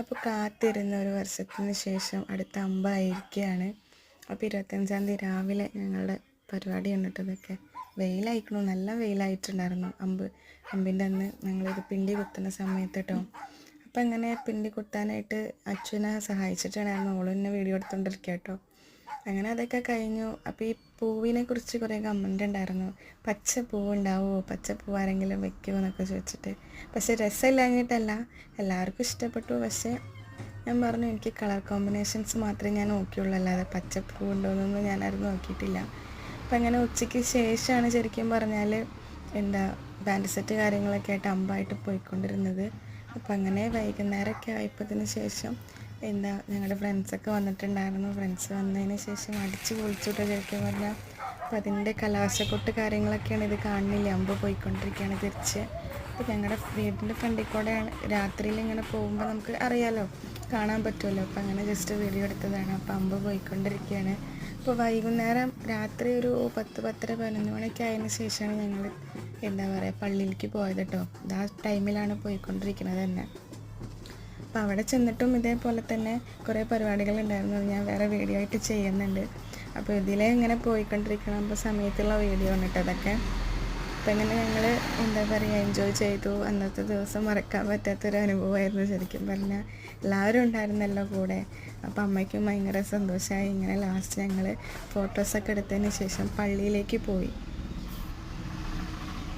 അപ്പോൾ കാത്തിരുന്ന ഒരു വർഷത്തിന് ശേഷം അടുത്ത അമ്പായിരിക്കുകയാണ്. അപ്പോൾ 25-ാം തീയതി രാവിലെ ഞങ്ങളുടെ പരിപാടി കണ്ടിട്ടതൊക്കെ വെയിലായിക്കണു, നല്ല വെയിലായിട്ടുണ്ടായിരുന്നു. അമ്പിൻ്റെ അന്ന് ഞങ്ങളിത് പിണ്ടി കുത്തുന്ന സമയത്ത് കേട്ടോ. അപ്പം അങ്ങനെ പിണ്ടി കുത്താനായിട്ട് അച്ഛനെ സഹായിച്ചിട്ടുണ്ടായിരുന്നു. ഓളെന്നെ വീഡിയോ എടുത്തുകൊണ്ടിരിക്കുക കേട്ടോ. അങ്ങനെ അതൊക്കെ കഴിഞ്ഞു. അപ്പോൾ ഈ പൂവിനെ കുറിച്ച് കുറേ കമൻ്റ് ഉണ്ടായിരുന്നു. പച്ച പൂവുണ്ടാവുമോ, പച്ച പൂവ് ആരെങ്കിലും വെക്കുമോ എന്നൊക്കെ ചോദിച്ചിട്ട്. പക്ഷേ രസമില്ലാഞ്ഞിട്ടല്ല, എല്ലാവർക്കും ഇഷ്ടപ്പെട്ടു. പക്ഷേ ഞാൻ പറഞ്ഞു എനിക്ക് കളർ കോമ്പിനേഷൻസ് മാത്രമേ ഞാൻ നോക്കിയുള്ളൂ, അല്ലാതെ പച്ചപ്പൂ ഉണ്ടോയെന്നൊന്നും ഞാനത് നോക്കിയിട്ടില്ല. അപ്പം അങ്ങനെ ഉച്ചയ്ക്ക് ശേഷമാണ് ശരിക്കും പറഞ്ഞാൽ ബാൻഡ് സെറ്റ് കാര്യങ്ങളൊക്കെ ആയിട്ട് അമ്പായിട്ട് പോയിക്കൊണ്ടിരുന്നത്. അപ്പം അങ്ങനെ വൈകുന്നേരമൊക്കെ ആയപ്പോഴത്തിന് ശേഷം ഞങ്ങളുടെ ഫ്രണ്ട്സൊക്കെ വന്നിട്ടുണ്ടായിരുന്നു. ഫ്രണ്ട്സ് വന്നതിന് ശേഷം അടിച്ച് പൊളിച്ചുവിട്ട് ശരിക്കും പറഞ്ഞാൽ അപ്പം അതിൻ്റെ കലാശക്കൊട്ട് കാര്യങ്ങളൊക്കെയാണ്. ഇത് കാണുന്നില്ല, അമ്പ് പോയിക്കൊണ്ടിരിക്കുകയാണ് തിരിച്ച്. അപ്പോൾ ഞങ്ങളുടെ വീടിൻ്റെ ഫ്രണ്ടിൽ കൂടെ രാത്രിയിൽ ഇങ്ങനെ പോകുമ്പോൾ നമുക്ക് അറിയാമല്ലോ, കാണാൻ പറ്റുമല്ലോ. അപ്പോൾ അങ്ങനെ ജസ്റ്റ് വീഡിയോ എടുത്തതാണ്. അപ്പോൾ അമ്പ് പോയിക്കൊണ്ടിരിക്കുകയാണ്. അപ്പോൾ വൈകുന്നേരം രാത്രി ഒരു 10-10:30-11 മണിയൊക്കെ ആയതിന് ശേഷമാണ് ഞങ്ങൾ പള്ളിയിലേക്ക് പോയത് കേട്ടോ. ആ ടൈമിലാണ് പോയിക്കൊണ്ടിരിക്കുന്നത് തന്നെ. അപ്പോൾ അവിടെ ചെന്നിട്ടും ഇതേപോലെ തന്നെ കുറേ പരിപാടികളുണ്ടായിരുന്നു. ഞാൻ വേറെ വീഡിയോ ആയിട്ട് ചെയ്യുന്നുണ്ട്. അപ്പോൾ ഇതിലേ ഇങ്ങനെ പോയിക്കൊണ്ടിരിക്കണം. അപ്പോൾ സമയത്തുള്ള വീഡിയോ ആണ് കേട്ടോ അതൊക്കെ. അപ്പോൾ ഇങ്ങനെ ഞങ്ങൾ എൻജോയ് ചെയ്തു. അന്നത്തെ ദിവസം മറക്കാൻ പറ്റാത്തൊരു അനുഭവമായിരുന്നു ശരിക്കും പറഞ്ഞാൽ. എല്ലാവരും ഉണ്ടായിരുന്നല്ലോ കൂടെ. അപ്പോൾ അമ്മയ്ക്കും ഭയങ്കര സന്തോഷമായി. ഇങ്ങനെ ലാസ്റ്റ് ഞങ്ങൾ ഫോട്ടോസൊക്കെ എടുത്തതിന് ശേഷം പള്ളിയിലേക്ക് പോയി.